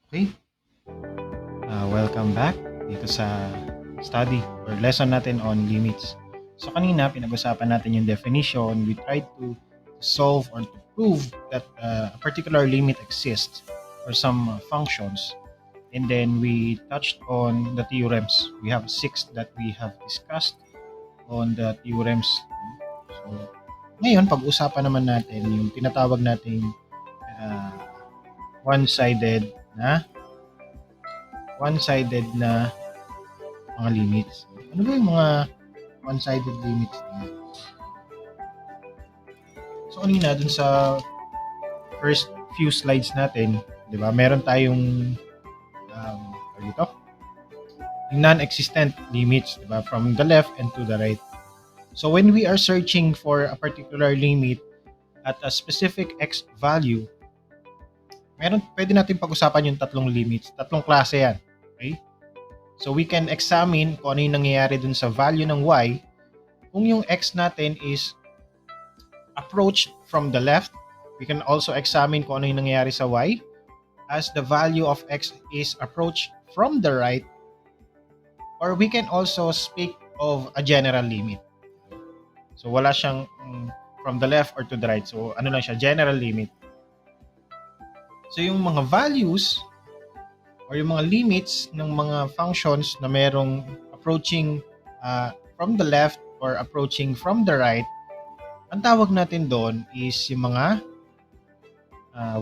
Okay, welcome back dito sa study or lesson natin on limits. So kanina, pinag-usapan natin yung definition. We tried to solve or to prove that a particular limit exists for some functions. And then we touched on the theorems. We have 6 that we have discussed on the theorems. So ngayon, pag-usapan naman natin yung tinatawag nating uh, one-sided na one-sided na mga limits. Ano ba yung mga one-sided limits na yan? So kanina dun sa first few slides natin, 'di ba? Meron tayong dito, yung non-existent limits, 'di ba? From the left and to the right. So when we are searching for a particular limit at a specific x value, pwede natin pag-usapan yung tatlong limits, tatlong klase yan. Okay? So we can examine kung ano yung nangyayari dun sa value ng y kung yung x natin is approached from the left. We can also examine kung ano yung nangyayari sa y as the value of x is approached from the right, or we can also speak of a general limit. So wala siyang from the left or to the right. So ano lang siya, general limit. So yung mga values or yung mga limits ng mga functions na merong approaching from the left or approaching from the right, ang tawag natin doon is yung mga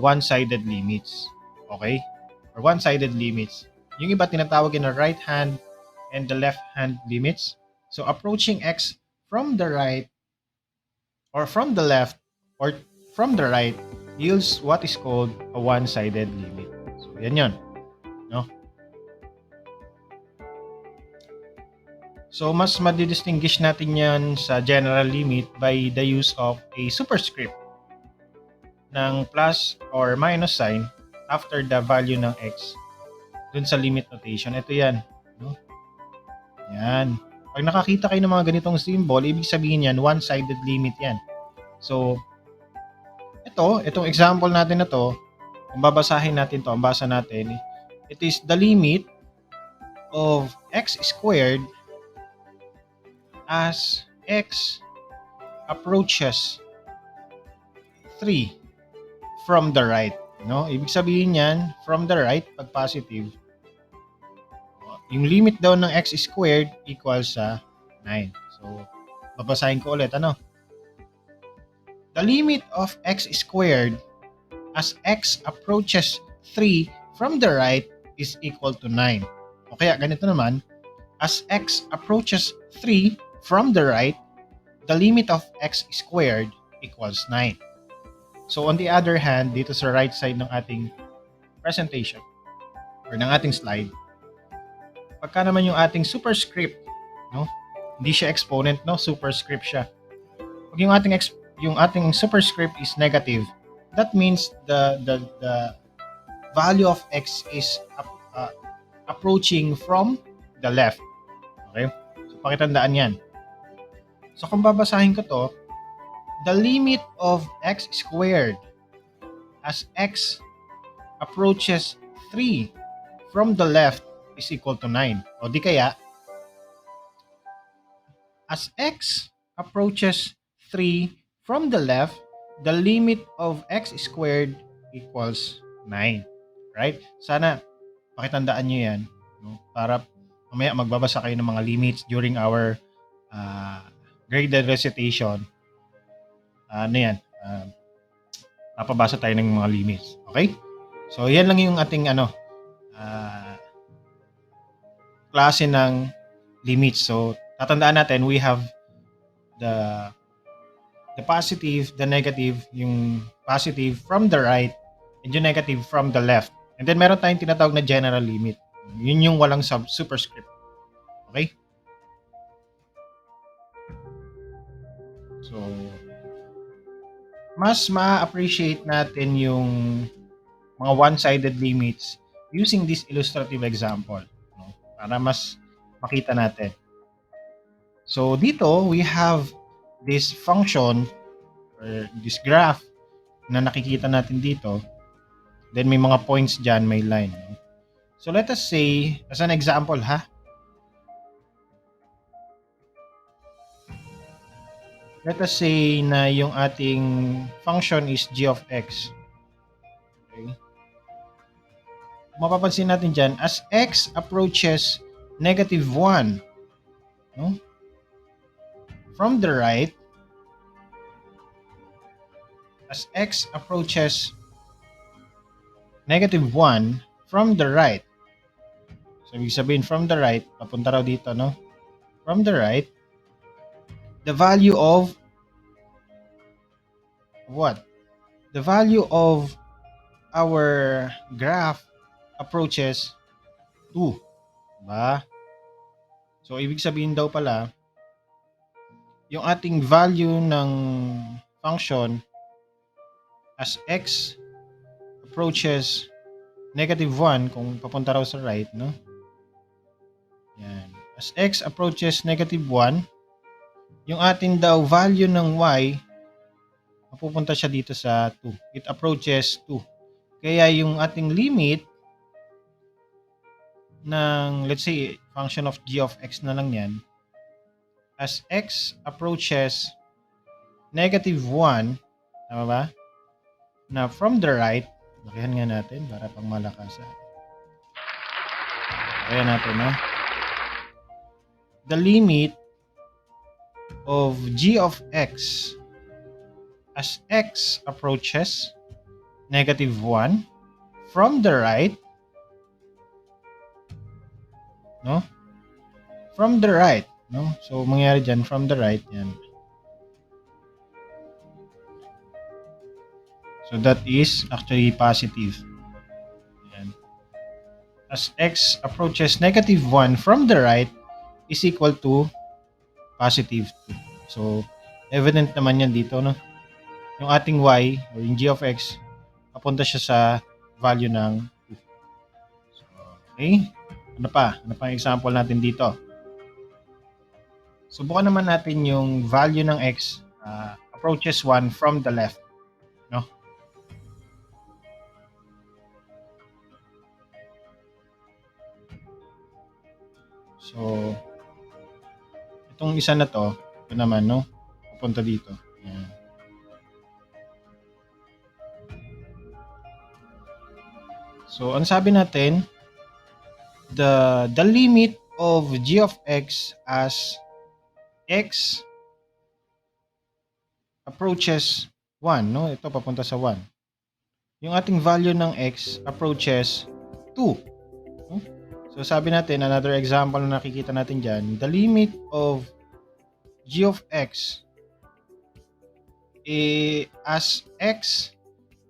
one-sided limits. Okay? Or one-sided limits. Yung iba tinatawag na right hand and the left hand limits. So approaching x from the right or from the left or from the right yields what is called a one-sided limit. So yan yun. No? So mas madidistinguish natin yan sa general limit by the use of a superscript ng plus or minus sign after the value ng x dun sa limit notation. Ito yan. No? Yan. Pag nakakita kayo ng mga ganitong symbol, ibig sabihin yan, one-sided limit yan. So, itong example natin na to, kung babasahin natin to, ang basa natin, it is the limit of x squared as x approaches 3 from the right. No? Ibig sabihin yan, from the right, pag positive, yung limit daw ng x squared equals sa 9. So, babasahin ko ulit. Ano? The limit of x squared as x approaches 3 from the right is equal to 9. O kaya, ganito naman, as x approaches 3 from the right, the limit of x squared equals 9. So, on the other hand, dito sa right side ng ating presentation or ng ating slide, pagka naman yung ating superscript, no? Hindi siya exponent, no? Superscript siya. Pag yung ating superscript is negative, that means the value of x is approaching from the left. Okay? So, pakitandaan yan. So, kung babasahin ko to, the limit of x squared as x approaches 3 from the left is equal to 9. O di kaya, as x approaches 3 from the left, the limit of x squared equals 9. Right? Sana pakitandaan nyo yan, no? Para mamaya magbabasa kayo ng mga limits during our graded recitation. Ano yan? Papabasa tayo ng mga limits. Okay? So, yan lang yung ating klase ng limits. So, tatandaan natin, we have the positive, the negative, yung positive from the right, and yung negative from the left. And then, meron tayong tinatawag na general limit. Yun yung walang superscript. Okay? So, mas ma-appreciate natin yung mga one-sided limits using this illustrative example, no? Para mas makita natin. So dito we have this function or this graph na nakikita natin dito. Then may mga points dyan, may line. No? So let us say, as an example ha, let us say na yung ating function is g of x. Okay? Mapapansin natin dyan, as x approaches -1, no? From the right, as x approaches -1 from the right. So, ibig sabihin from the right, papunta raw dito, no? From the right, the value of what? The value of our graph approaches 2. Diba? So, ibig sabihin daw pala, yung ating value ng function as x approaches -1 kung papunta raw sa right, no? Yan. As x approaches -1, yung ating daw value ng y, mapupunta siya dito sa 2. It approaches 2. Kaya yung ating limit ng, let's say, function of g of x na lang yan, as x approaches -1, tama ba? Na from the right, lakihan nga natin para pang malakasan. Ayan natin, no? The limit of g of x as x approaches -1 from the right, no? From the right, no? So, mangyari dyan, from the right, yan. So, that is actually positive. Yan. As x approaches -1 from the right is equal to positive 2. So, evident naman yan dito, no? Yung ating y, or yung g of x, papunta siya sa value ng 2. So, okay? Ano pa? Ano pa yung example natin dito? Subukan naman natin yung value ng x approaches 1 from the left, no? So, itong isa na to, ito naman, no? Pupunta dito. Ayan. So, ang sabi natin, the limit of g of x as x approaches 1, no? Ito papunta sa 1. Yung ating value ng x approaches 2. No? So, sabi natin, another example na nakikita natin dyan, the limit of g of x as x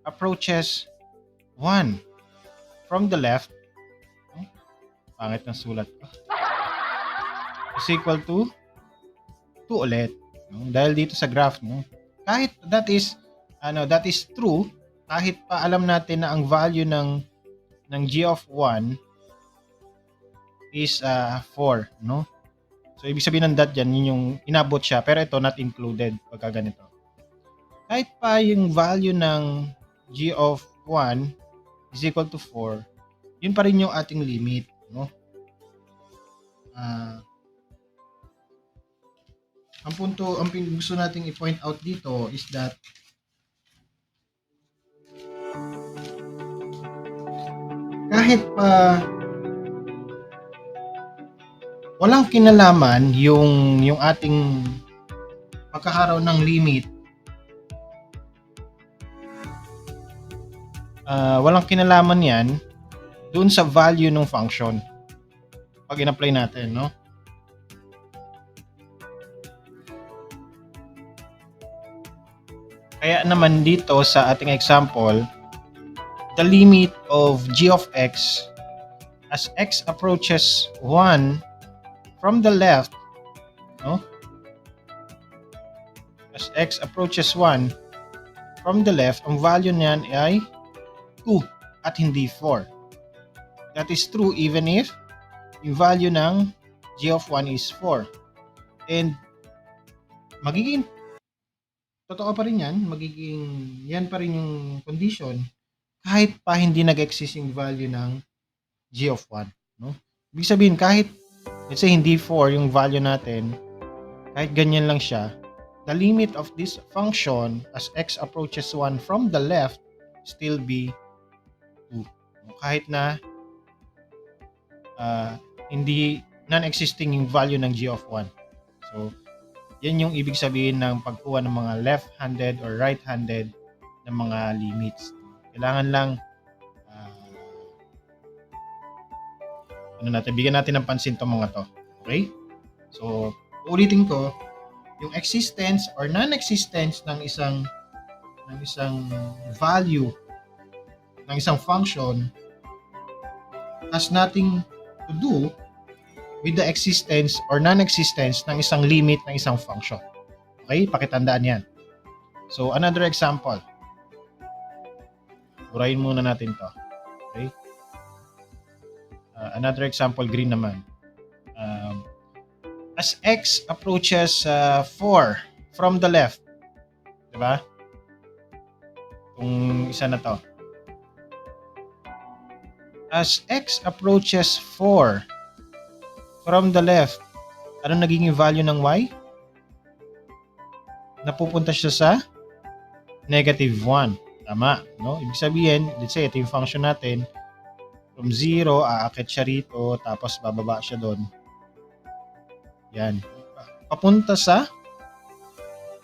approaches 1 from the left, no? Pangit ng sulat ko, is equal to 2 ulit. No? Dahil dito sa graph, no? Kahit that is true, kahit pa alam natin na ang value ng g of 1 is 4, no? So, ibig sabihin ng that dyan, yun yung inabot siya, pero ito not included pagka ganito. Kahit pa yung value ng g of 1 is equal to 4, yun pa rin yung ating limit, no? Ang gusto nating i-point out dito is that kahit pa walang kinalaman yung ating pagkakaroon ng limit, walang kinalaman yan dun sa value ng function pag in-apply natin, no? Kaya naman dito sa ating example, the limit of g of x as x approaches 1 from the left, no? As x approaches 1 from the left, ang value niyan ay 2 at hindi 4. That is true even if yung value ng g of 1 is 4. And magiging totoo pa rin yan, yan pa rin yung condition kahit pa hindi nag-exist yung value ng g of 1. No? Ibig sabihin, kahit, let's say, hindi 4 yung value natin, kahit ganyan lang siya, the limit of this function as x approaches 1 from the left still be 2. Kahit na hindi non-existing yung value ng g of 1. So, yan yung ibig sabihin ng pagkuha ng mga left-handed or right-handed na mga limits. Kailangan lang bigyan natin ng pansin tong mga to. Okay? So, ulitin ko, yung existence or non-existence ng isang value ng isang function has nothing to do with the existence or non-existence ng isang limit ng isang function. Okay? Pakitandaan yan. So, another example. Burahin muna natin to. Okay? Another example, green naman. As x approaches 4 from the left, diba? Kung isa na to. As x approaches 4 from the left, ano naging value ng y? Napupunta siya sa negative 1. Tama, no? Ibig sabihin, let's say, ito yung function natin. From 0, aakit siya rito, tapos bababa siya doon. Yan. Papunta sa,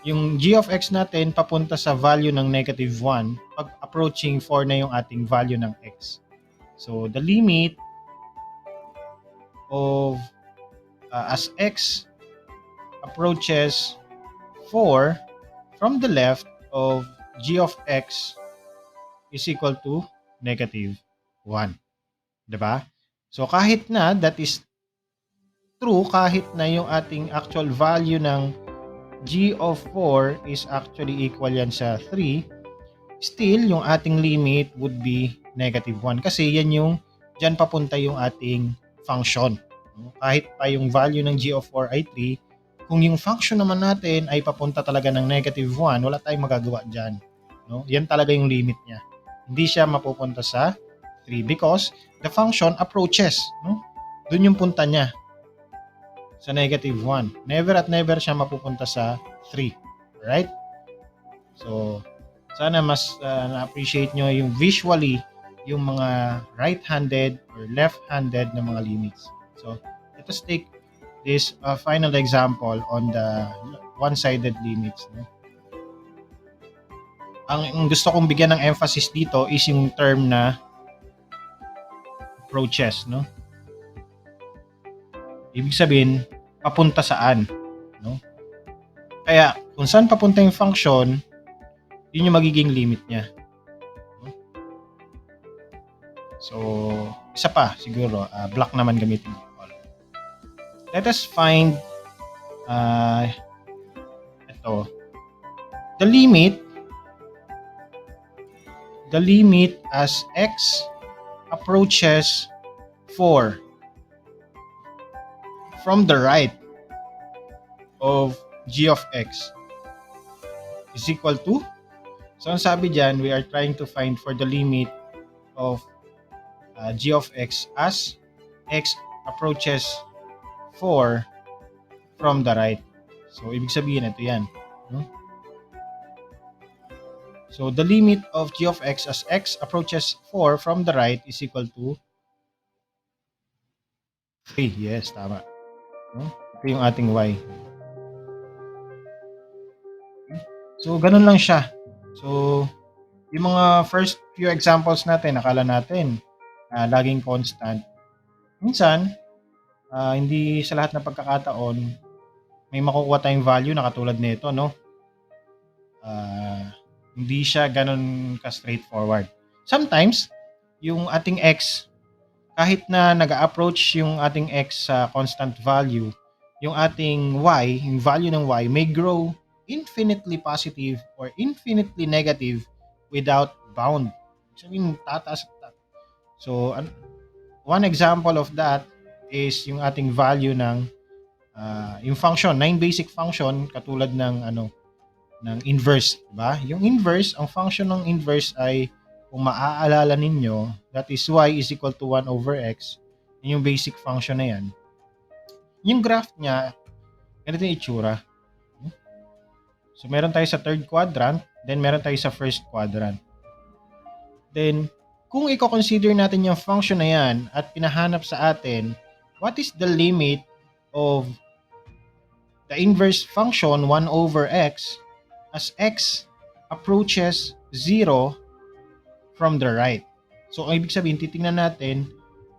yung g of x natin, papunta sa value ng negative 1 pag approaching 4 na yung ating value ng x. So, the limit of as x approaches 4 from the left of g of x is equal to negative 1. Diba? So, kahit na that is true, kahit na yung ating actual value ng g of 4 is actually equal yan sa 3, still, yung ating limit would be negative 1. Kasi yan yung, dyan papunta yung ating function. Kahit pa yung value ng g of 4 ay 3, kung yung function naman natin ay papunta talaga ng negative 1, wala tayong magagawa dyan. No? Yan talaga yung limit niya. Hindi siya mapupunta sa 3 because the function approaches. No? Doon yung punta niya sa negative 1. Never at never siya mapupunta sa 3. Right? So, sana mas na-appreciate nyo yung visually yung mga right-handed or left-handed na mga limits. So, let us take this final example on the one-sided limits. No? Ang gusto kong bigyan ng emphasis dito is yung term na approaches. No? Ibig sabihin, papunta saan. No? Kaya, kung saan papunta yung function, yun yung magiging limit niya. No? So, isa pa, siguro, block naman gamitin. Let us find ito. The limit as x approaches 4 from the right of g of x is equal to, so ang sabi dyan, we are trying to find for the limit of g of x as x approaches 4 from the right. So, ibig sabihin, ito yan. No? So, the limit of g of x as x approaches 4 from the right is equal to 3. Yes, tama. No? Ito yung ating y. So, ganun lang siya. So, yung mga first few examples natin, akala natin laging constant. Minsan, hindi sa lahat ng pagkakataon, may makukuha tayong value na katulad nito, no? Hindi siya ganun ka-straightforward. Sometimes, yung ating x, kahit na nag-approach yung ating x sa constant value, yung ating y, yung value ng y, may grow infinitely positive or infinitely negative without bound. So, tataas. So, one example of that is yung ating value ng yung function, 9 basic function katulad ng ng inverse, diba? Yung inverse, ang function ng inverse ay kung maaalala ninyo, that is y is equal to 1 over x, yun yung basic function na yan. Yung graph niya, ganito yung itsura. So, meron tayo sa third quadrant, then meron tayo sa first quadrant. Then, kung i-consider natin yung function na yan at pinahanap sa atin, what is the limit of the inverse function 1 over x as x approaches 0 from the right? So, ang ibig sabihin, titingnan natin,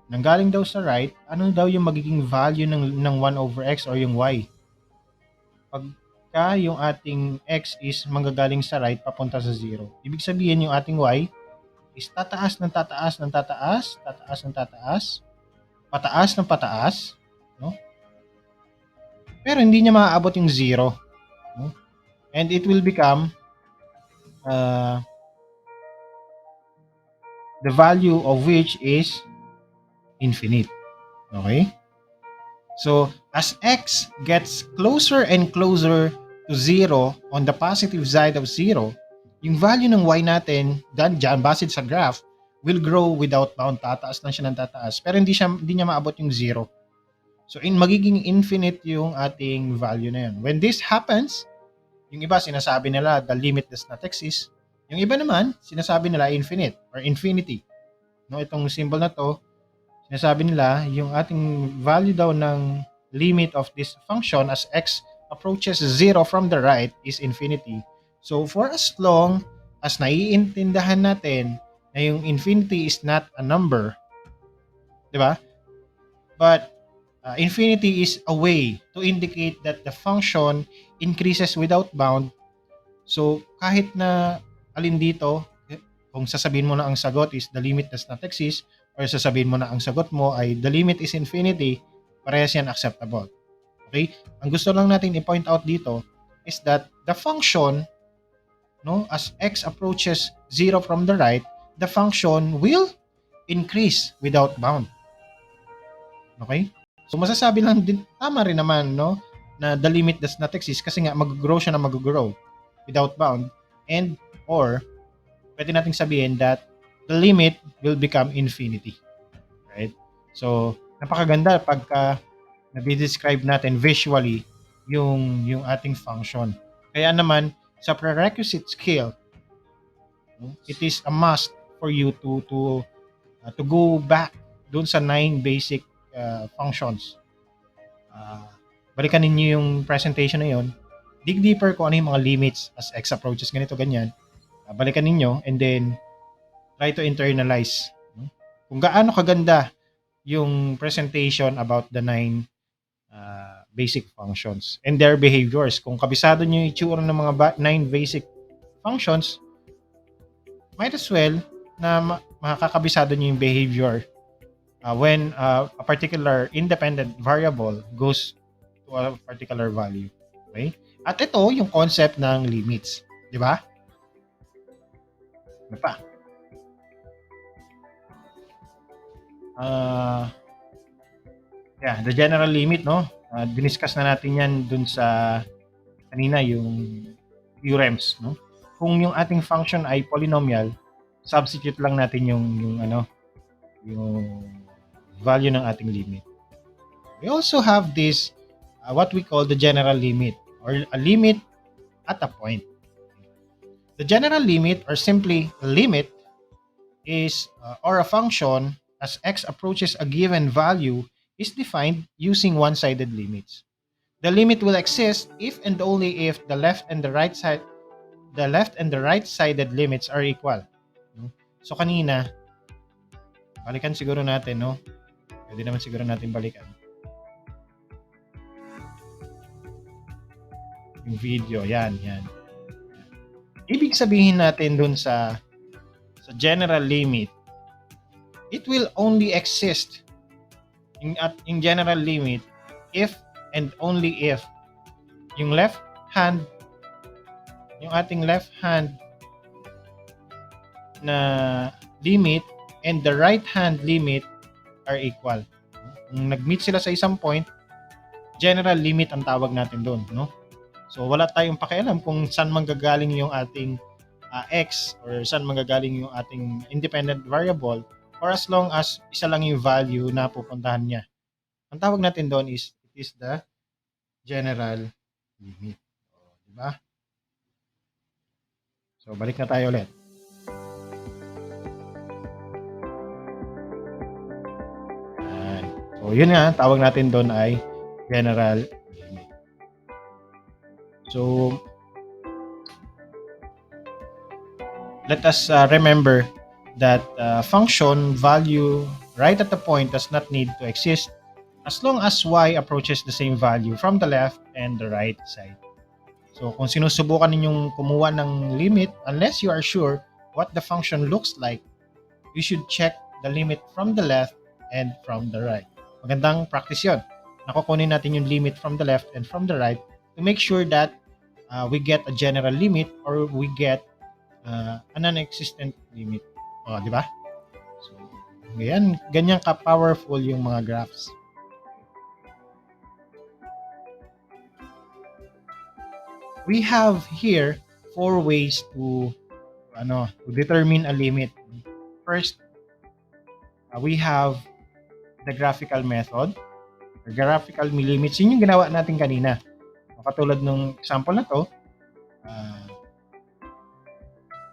nanggaling daw sa right, ano daw yung magiging value ng 1 over x or yung y? Pagka yung ating x is manggagaling sa right, papunta sa 0. Ibig sabihin, yung ating y is tataas ng tataas ng tataas, tataas ng tataas, pataas ng pataas, no? Pero hindi niya maaabot yung 0, no? And it will become the value of which is infinite. Okay? So, as x gets closer and closer to 0 on the positive side of 0, yung value ng y natin, dyan, base sa graph, will grow without bound. Tataas lang siya ng tataas. Pero hindi niya maabot yung 0. So, magiging infinite yung ating value na yun. When this happens, yung iba sinasabi nila, the limit does not exist. Yung iba naman, sinasabi nila infinite or infinity. No, itong symbol na to, sinasabi nila, yung ating value daw ng limit of this function as x approaches 0 from the right is infinity. So, for as long as naiintindahan natin na yung infinity is not a number, di ba? But infinity is a way to indicate that the function increases without bound. So, kahit na alin dito, kung sasabihin mo na ang sagot is the limit does not exist, or sasabihin mo na ang sagot mo ay the limit is infinity, parehas yan acceptable. Okay? Ang gusto lang natin i-point out dito is that the function, no, as x approaches 0 from the right, the function will increase without bound. Okay? So masasabi lang din, tama rin naman, no, na the limit does not exist kasi nga mag-grow siya na mag-grow without bound, and or pwede nating sabihin that the limit will become infinity. Right? So, napakaganda pagka na-describe natin visually yung ating function. Kaya naman, sa prerequisite skill, it is a must for you to go back doon sa 9 basic functions. Balikan ninyo yung presentation na yon. Dig deeper kung ano yung mga limits as x approaches ganito, ganyan. Balikan ninyo and then try to internalize kung gaano kaganda yung presentation about the 9 basic functions and their behaviors. Kung kabisado nyo yung itsura ng mga 9 basic functions, might as well na makakabisado nyo yung behavior when a particular independent variable goes to a particular value. Okay? At ito yung concept ng limits. Di ba? Ano pa? The general limit, no? Diniscuss na natin yan dun sa kanina, yung theorems, no? Kung yung ating function ay polynomial, substitute lang natin yung value ng ating limit. We also have this, what we call the general limit, or a limit at a point. The general limit, or simply limit, is or a function as x approaches a given value is defined using one-sided limits. The limit will exist if and only if the left and the right-sided limits are equal. So kanina, balikan siguro natin, no? Pwede naman siguro natin balikan yung video. Yan. Ibig sabihin natin dun sa general limit, it will only exist in general limit if and only if yung ating left hand na limit and the right hand limit are equal. Kung nag-meet sila sa isang point, general limit ang tawag natin doon, no? So wala tayong pakialam kung saan manggagaling yung ating x or saan manggagaling yung ating independent variable or as long as isa lang yung value na pupuntahan niya. Ang tawag natin doon is it is the general limit. Diba? So, balik na tayo ulit. Yan. So, yun nga, tawag natin doon ay general limit. So, let us remember that function value right at the point does not need to exist as long as y approaches the same value from the left and the right side. So, kung sinusubukan ninyong kumuha ng limit, unless you are sure what the function looks like, you should check the limit from the left and from the right. Magandang practice yun. Nakukunin natin yung limit from the left and from the right to make sure that we get a general limit or we get a non-existent limit. O, di ba? So, ganyan ka-powerful yung mga graphs. We have here 4 ways to determine a limit. First, we have the graphical method. The graphical limits, yun yung ginawa natin kanina. Katulad ng example na to,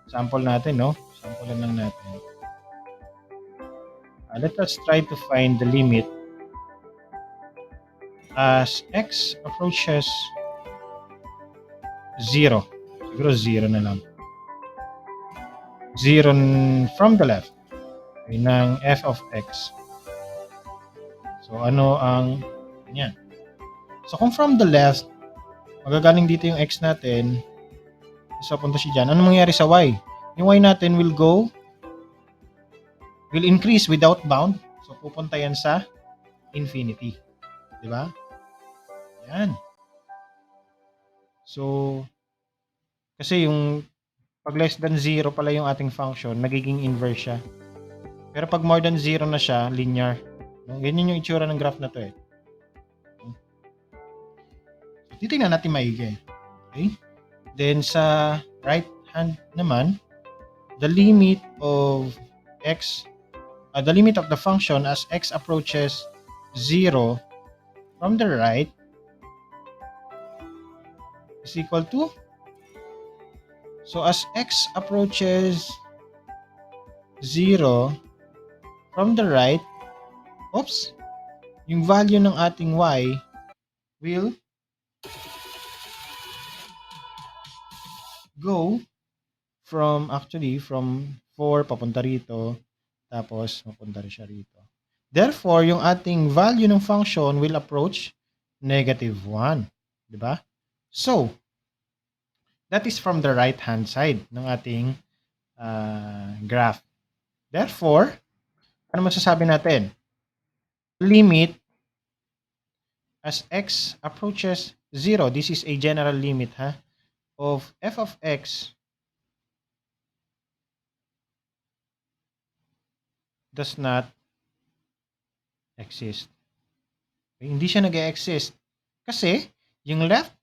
sample natin, no? Sample lang natin. Let us try to find the limit as x approaches 0. Siguro 0 na lang. 0 from the left ng f of x. So, ano ang yan? So, kung from the left, magagaling dito yung x natin, so punta siya dyan. Ano mangyayari sa y? Yung y natin will increase without bound. So, pupunta yan sa infinity. Di ba? Yan. So, kasi yung pag less than 0 pala yung ating function, nagiging inverse siya. Pero pag more than 0 na siya, linear. Ganyan yung itsura ng graph na to eh. So, titignan natin maigi. Okay? Then sa right hand naman, the limit of the limit of the function as x approaches 0 from the right is equal to, so as x approaches 0 from the right, yung value ng ating y will go from 4 papunta rito, tapos mapunta rin siya rito. Therefore, yung ating value ng function will approach -1. Diba? So, that is from the right-hand side ng ating graph. Therefore, ano masasabi natin? Limit as x approaches 0, this is a general limit of f of x does not exist. Okay, hindi siya nag-exist kasi yung left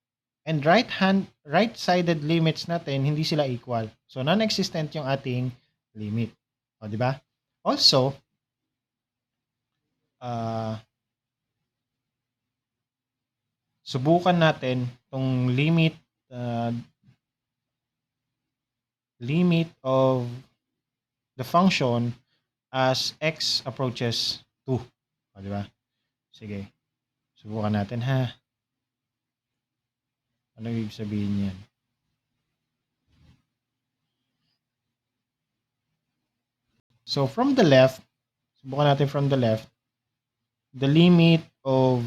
and right-sided limits natin hindi sila equal. So non-existent yung ating limit. O, di ba? Also, subukan natin tong limit of the function as x approaches 2. O, di ba? Sige. Subukan natin Ano ibig sabihin yan? So from the left, subukan natin from the left, the limit of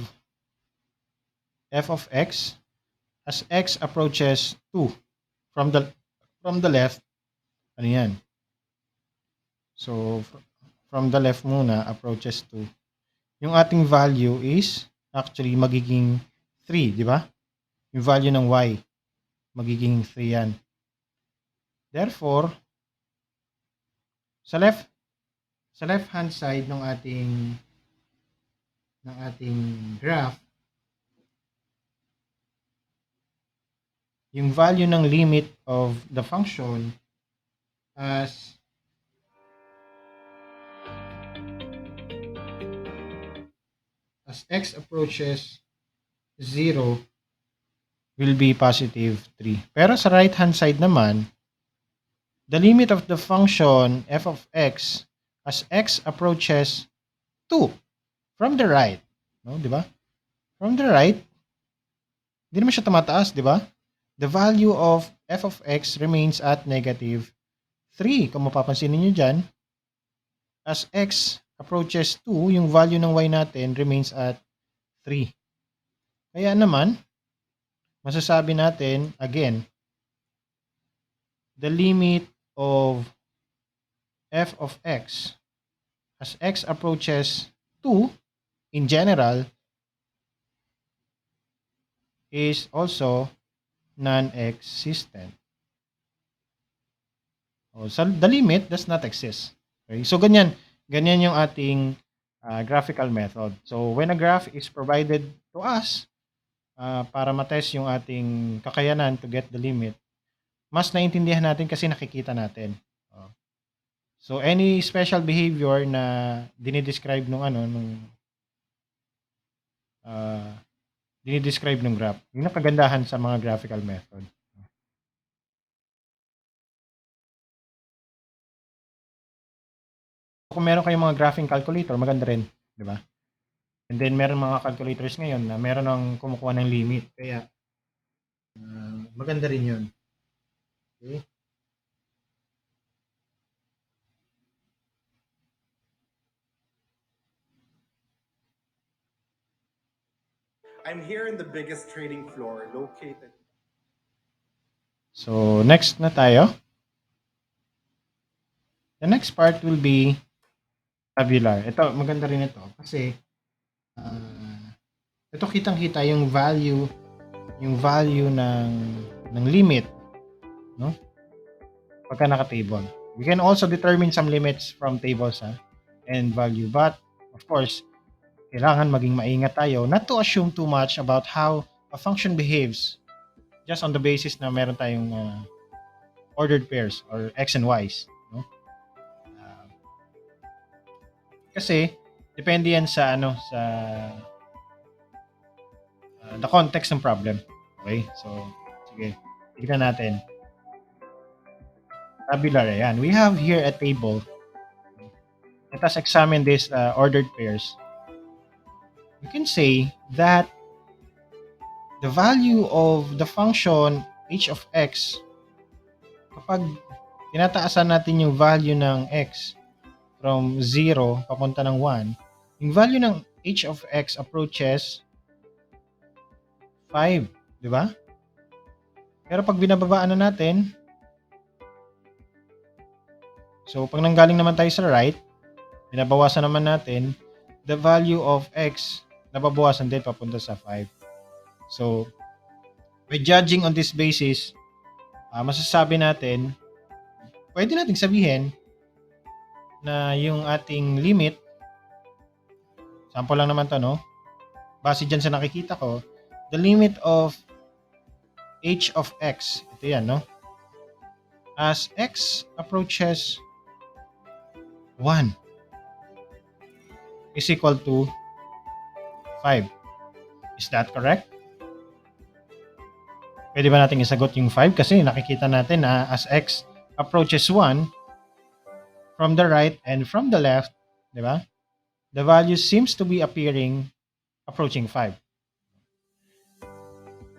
f of x as x approaches 2 from the left, ano yan? So from the left muna, approaches 2. Yung ating value is actually magiging 3, di ba? Yung value ng y, magiging 3 yan. Therefore, sa left-hand side ng ating graph, yung value ng limit of the function as x approaches 0 will be positive 3. Pero sa right hand side naman, the limit of the function f of x as x approaches 2 from the right. No, di ba? From the right, hindi naman siya tumataas, di ba? The value of f of x remains at negative 3. Kung mapapansin niyo dyan, as x approaches 2, yung value ng y natin remains at 3. Kaya naman, masasabi natin, again, the limit of f of x as x approaches 2 in general is also non-existent. So the limit does not exist. Okay? So ganyan yung ating graphical method. So when a graph is provided to us para matest yung ating kakayanan to get the limit, mas naintindihan natin kasi nakikita natin. So any special behavior na dinidescribe nung dinidescribe ng graph, yung nakagandahan sa mga graphical method. Kung meron kayong mga graphing calculator, maganda rin, di ba? And then meron mga calculators ngayon na meron ng kumukuha ng limit. Kaya maganda rin 'yun. Okay? I'm here in the biggest trading floor located. So next na tayo. The next part will be tabular. Ito, maganda rin ito kasi ito kitang-kita yung value ng limit, no? Pagka naka-table. We can also determine some limits from tables and value, but of course, kailangan maging maingat tayo not to assume too much about how a function behaves just on the basis na meron tayong ordered pairs or x and y's, no? Kasi depende yan sa the context ng problem. Okay? So, sige. Tignan natin. Tabular, ayan. We have here a table. Let us examine these ordered pairs. We can say that the value of the function h of x, kapag tinataasan natin yung value ng x from 0 papunta ng 1, yung value ng h of x approaches 5, di ba? Pero pag binababaan na natin, so pag nanggaling naman tayo sa right, binabawasan naman natin, the value of x nababawasan din papunta sa 5. So, by judging on this basis, masasabi natin, pwede nating sabihin na yung ating limit, sample lang naman to, no? Base dyan sa nakikita ko, the limit of h of x, ito yan, no? As x approaches 1 is equal to 5. Is that correct? Pwede ba natin isagot yung 5? Kasi nakikita natin na as x approaches 1 from the right and from the left, di ba? The value seems to be approaching 5.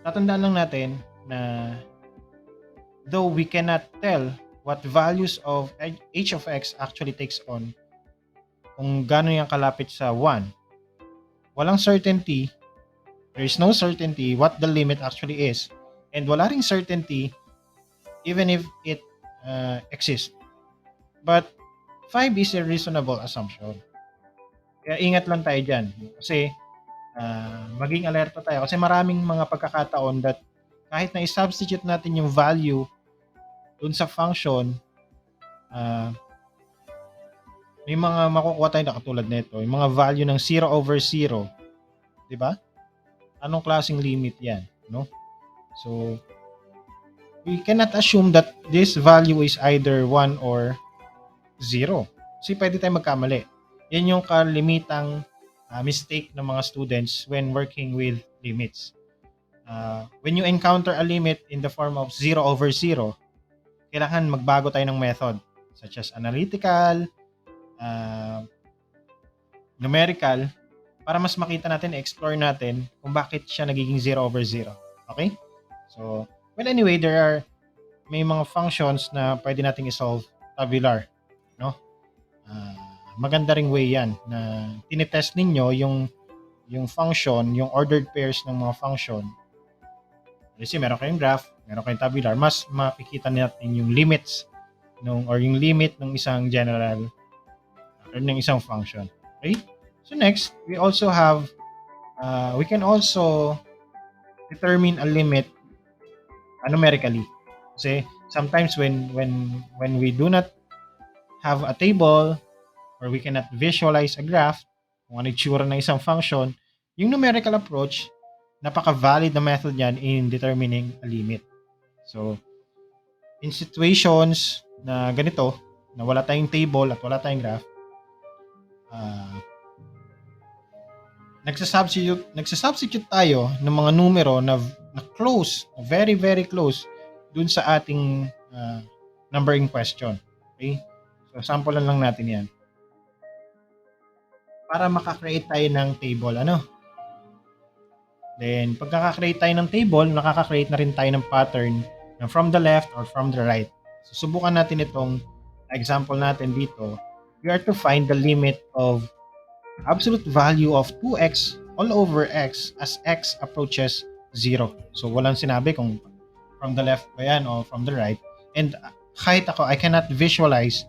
Tatandaan lang natin na though we cannot tell what values of h of x actually takes on, kung gano'n yung kalapit sa 1, walang certainty, there is no certainty what the limit actually is, and wala ring certainty even if it exists. But 5 is a reasonable assumption. Kaya ingat lang tayo dyan. Kasi maging alerto tayo. Kasi maraming mga pagkakataon that kahit na i-substitute natin yung value dun sa function, may mga makukuha tayo na katulad nito. Yung mga value ng 0 over 0. Di ba? Anong klaseng limit yan? No? So, we cannot assume that this value is either 1 or 0. Kasi pwede tayong magkamali. Yan yung kalimitang mistake ng mga students when working with limits. When you encounter a limit in the form of 0/0, kailangan magbago tayo ng method such as analytical, uh, numerical, para mas makita natin, explore natin kung bakit siya nagiging 0/0. Okay? So, well anyway, may mga functions na pwede nating i-solve tabular, no? Ah, Maganda ring way 'yan na tinetest ninyo yung function, yung ordered pairs ng mga function. Kasi meron kayong graph, meron kayong tabular, mas makikita natin yung limits or yung limit ng isang general or ng isang function. Okay? So next, we can also determine a limit numerically. Kasi sometimes when we do not have a table or we cannot visualize a graph, kung ano yung tsura ng isang function, yung numerical approach, napaka-valid na method yan in determining a limit. So, in situations na ganito, na wala tayong table at wala tayong graph, uh, nagsasubstitute tayo ng mga numero na close, very, very close dun sa ating numbering question. Okay? So, sample lang natin yan. Para makakreate tayo ng table, Then, pag nakakreate tayo ng table, nakaka-create na rin tayo ng pattern na from the left or from the right. So, subukan natin itong example natin dito. We are to find the limit of absolute value of 2x all over x as x approaches 0. So, walang sinabi kung from the left ba yan o from the right. And kahit ako, I cannot visualize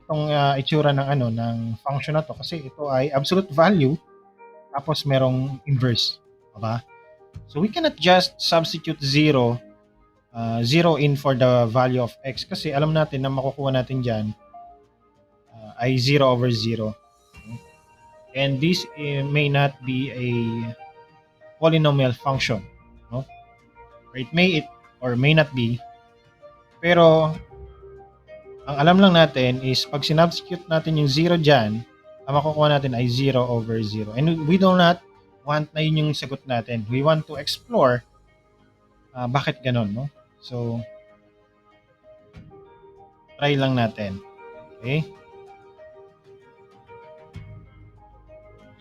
itong itsura ng function na to kasi ito ay absolute value tapos merong inverse. Diba? So, we cannot just substitute 0 in for the value of x kasi alam natin na makukuha natin dyan ay 0/0. And this may not be a polynomial function. No? Or it may not be. Pero, ang alam lang natin is pag sinubstitute natin yung 0 dyan, ang makukuha natin ay 0/0. And we do not want na yun yung sagot natin. We want to explore bakit ganon, no? So, try lang natin. Okay?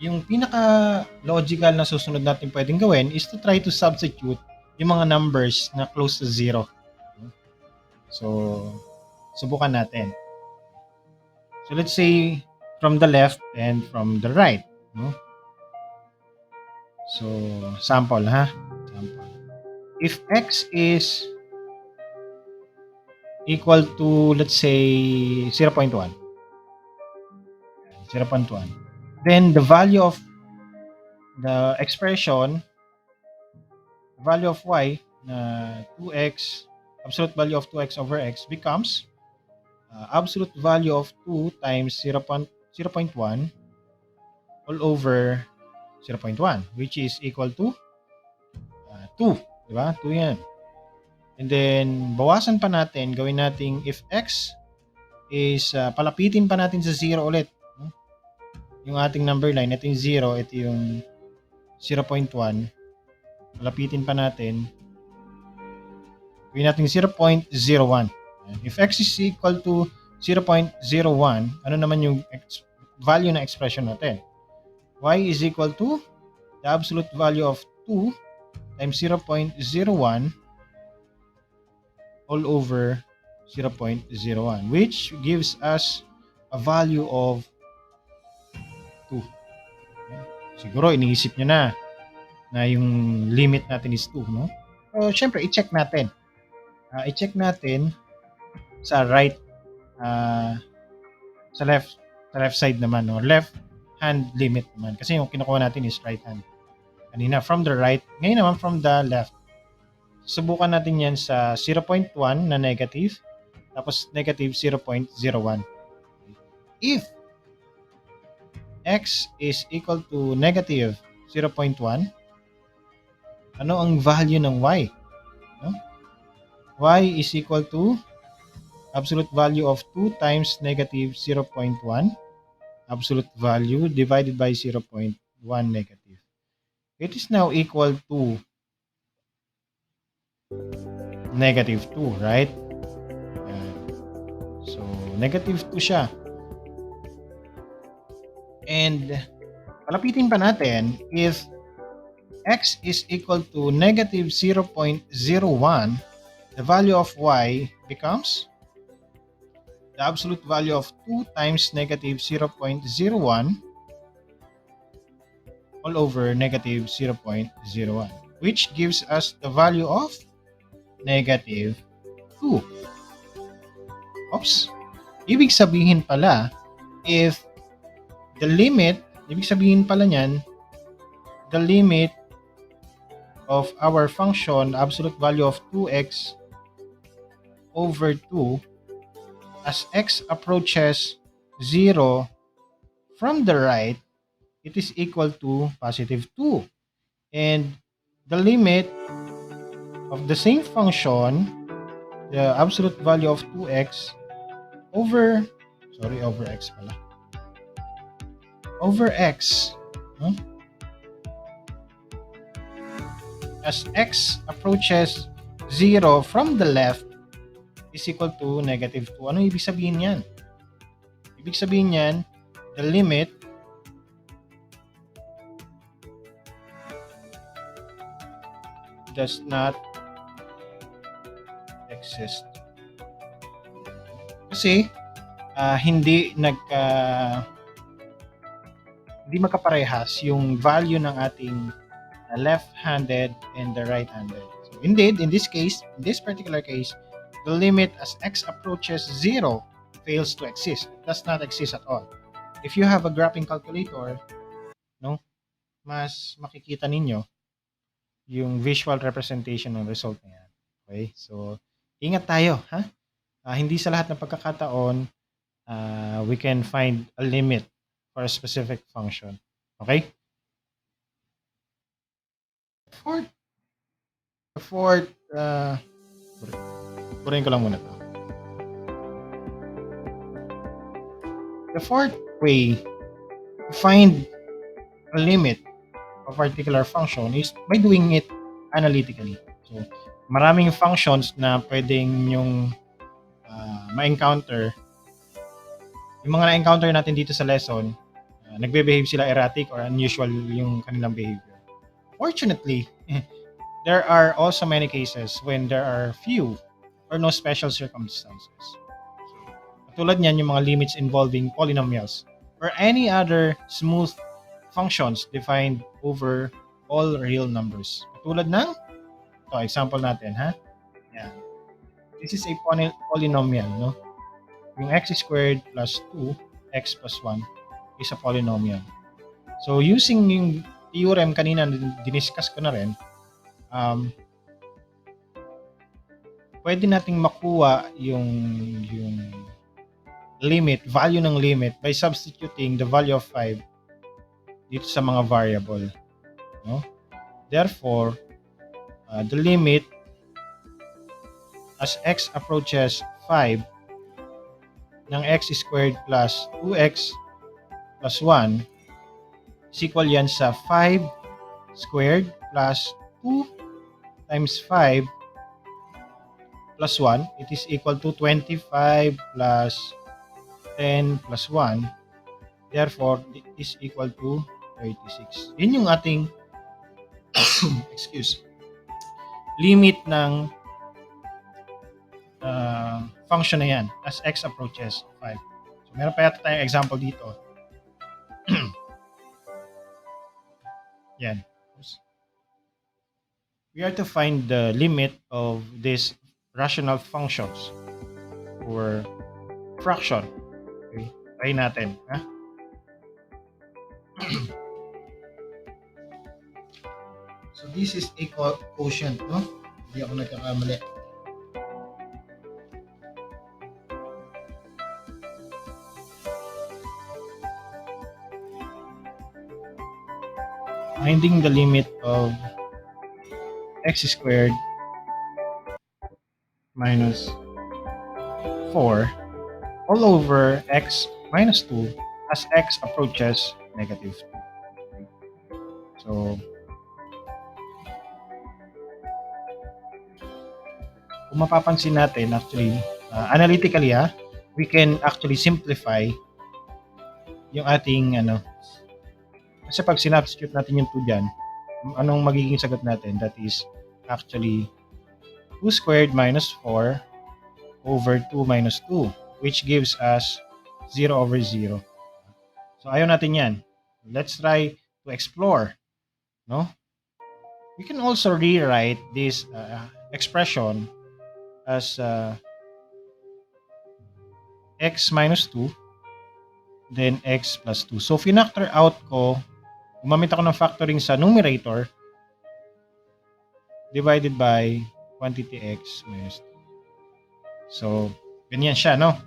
Yung pinaka-logical na susunod natin pwedeng gawin is to try to substitute yung mga numbers na close to 0. So, subukan natin. So, let's say from the left and from the right. No? So, sample ha. Sample. If x is equal to, let's say, 0.1. 0.1. Then, the value of the expression, value of y, na 2x, absolute value of 2x over x becomes absolute value of 2 times 0.1 all over 0.1, which is equal to 2. Diba? 2 yan. And then, bawasan pa natin, gawin natin if x is, palapitin pa natin sa 0 ulit. No? Yung ating number line, ito yung 0, ito yung 0.1. Palapitin pa natin. Gawin natin 0.01. If x is equal to 0.01, ano naman yung value na expression natin? Y is equal to the absolute value of 2 times 0.01 all over 0.01, which gives us a value of 2. Siguro iniisip nyo na yung limit natin is 2, no? So, syempre, i-check natin. I-check natin sa right, sa left side naman, no? Left hand limit naman. Kasi yung kinukuha natin is right hand. Kanina, from the right. Ngayon naman, from the left. Subukan natin yan sa 0.1 na negative, tapos negative 0.01. If x is equal to negative 0.1, ano ang value ng y? No? y is equal to absolute value of 2 times negative 0.1 absolute value divided by 0.1 negative. It is now equal to negative 2, right? Yan. So, negative 2 siya. And palapitin pa natin, if x is equal to negative 0.01, the value of y becomes the absolute value of 2 times negative 0.01 all over negative 0.01, which gives us the value of negative 2. Oops. Ibig sabihin pala, if the limit, ibig sabihin pala niyan, the limit of our function, absolute value of 2x over 2, as x approaches 0 from the right, it is equal to positive 2. And the limit of the same function, the absolute value of 2x over, over x pala, over x, no? As x approaches 0 from the left is equal to negative 2. Ano ibig sabihin yan? Ibig sabihin yan, the limit does not exist. Kasi hindi magkaparehas yung value ng ating left-handed and the right-handed. So indeed, in this case, in this particular case, the limit as x approaches 0 fails to exist. It does not exist at all. If you have a graphing calculator, no, mas makikita ninyo yung visual representation ng result na yan. Okay? So, ingat tayo, ha? Hindi sa lahat ng pagkakataon, we can find a limit for a specific function. Okay? The fourth, purihin ko lang muna to. The fourth way to find a limit of a particular function is by doing it analytically. So, maraming functions na pwedeng yung ma-encounter. Yung mga na-encounter natin dito sa lesson, nagbe-behave sila erratic or unusual yung kanilang behavior. Fortunately, there are also many cases when there are few or no special circumstances. So, katulad niyan yung mga limits involving polynomials or any other smooth functions defined over all real numbers. Katulad ng, example natin, ha? Yan. This is a polynomial, no? Yung x squared plus 2, x plus 1 is a polynomial. So, using yung theorem kanina na diniscuss ko na rin, pwede nating makuha yung limit, value ng limit by substituting the value of 5 dito sa mga variable. No? Therefore, the limit as x approaches 5 ng x squared plus 2x plus 1 is equal yan sa 5 squared plus 2 times 5 plus 1. It is equal to 25 plus 10 plus 1. Therefore, it is equal to 36. Yun yung ating limit ng function na yan as x approaches 5. So, meron pa yata tayong example dito. Yan. We are to find the limit of these rational functions or fraction. Okay? Try natin. Ha? So, this is a quotient, no? Hindi ako nagkakamali. Finding the limit of x squared minus 4 all over x minus 2 as x approaches negative 2. So, kung mapapansin natin, actually, analytically, we can actually simplify yung ating, kasi pag sinubstitute natin yung 2 dyan, anong magiging sagot natin? That is actually 2 squared minus 4 over 2 minus 2, which gives us 0 over 0. So, ayaw natin yan. Let's try to explore, no? We can also rewrite this expression as x minus 2, then x plus 2. So, finactor out ko, gumamit ako ng factoring sa numerator, divided by quantity x minus 2. So, ganyan siya, no?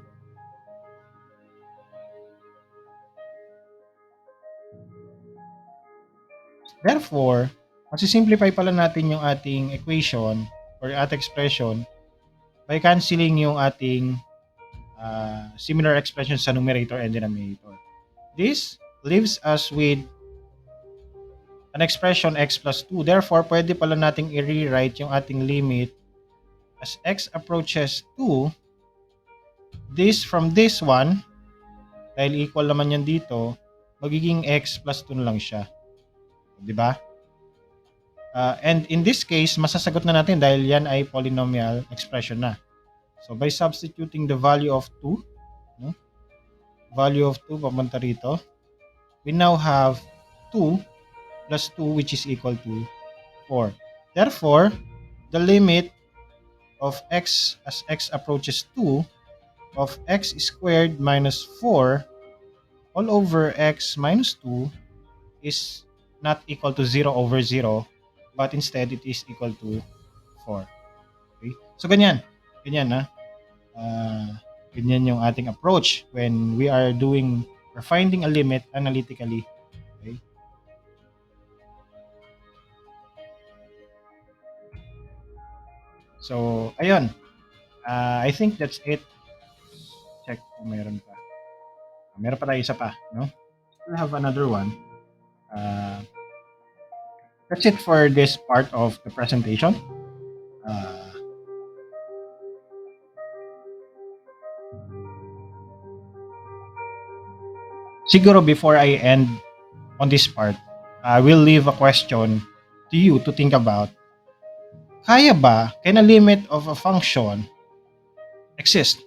Therefore, masisimplify pala natin yung ating equation or ating expression by canceling yung ating similar expression sa numerator and denominator. This leaves us with an expression x plus 2. Therefore, pwede pala nating i-rewrite yung ating limit as x approaches 2. This from this one, dahil equal naman yan dito, magiging x plus 2 na lang siya. Di ba? And in this case, masasagot na natin dahil yan ay polynomial expression na. So, by substituting the value of 2, no? Value of 2 papunta rito, we now have 2 plus 2 which is equal to 4. Therefore, the limit of x as x approaches 2 of x squared minus 4 all over x minus 2 is not equal to 0 over 0, but instead it is equal to 4. Okay? So, ganyan. Ganyan, na. Ganyan yung ating approach when we are doing or finding a limit analytically. Okay? So, ayun. I think that's it. Check kung meron pa. Meron pa tayo isa pa, no? We'll have another one. That's it for this part of the presentation. Siguro before I end on this part, I will leave a question to you to think about. Kaya ba, can a limit of a function exist?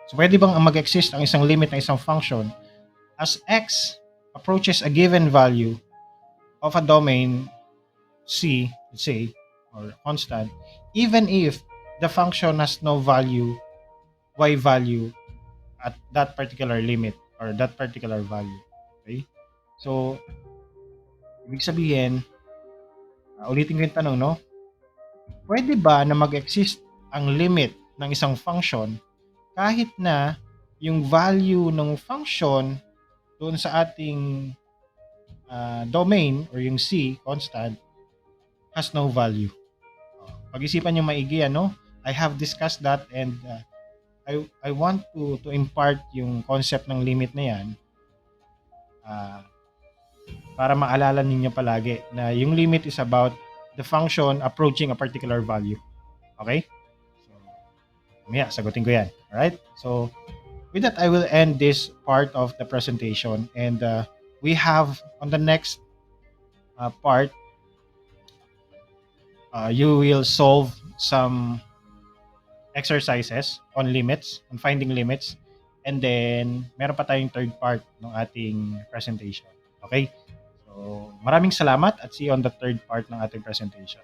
So, pwede bang mag-exist ang isang limit ng isang function as x approaches a given value of a domain C, let's say, or constant, even if the function has no value, y value at that particular limit or that particular value. Okay? So, ibig sabihin, ulitin ko yung tanong, no? Pwede ba na mag-exist ang limit ng isang function kahit na yung value ng function doon sa ating domain or yung C, constant, has no value? Pag-isipan nyo maigi, ano? I have discussed that and I want to impart yung concept ng limit na yan para maalala ninyo palagi na yung limit is about the function approaching a particular value. Okay? So, mamaya, sagutin ko yan. Alright? So, with that, I will end this part of the presentation and we have on the next part, you will solve some exercises on limits, on finding limits, and then meron pa tayong third part ng ating presentation. Okay? So, maraming salamat at see you on the third part ng ating presentation.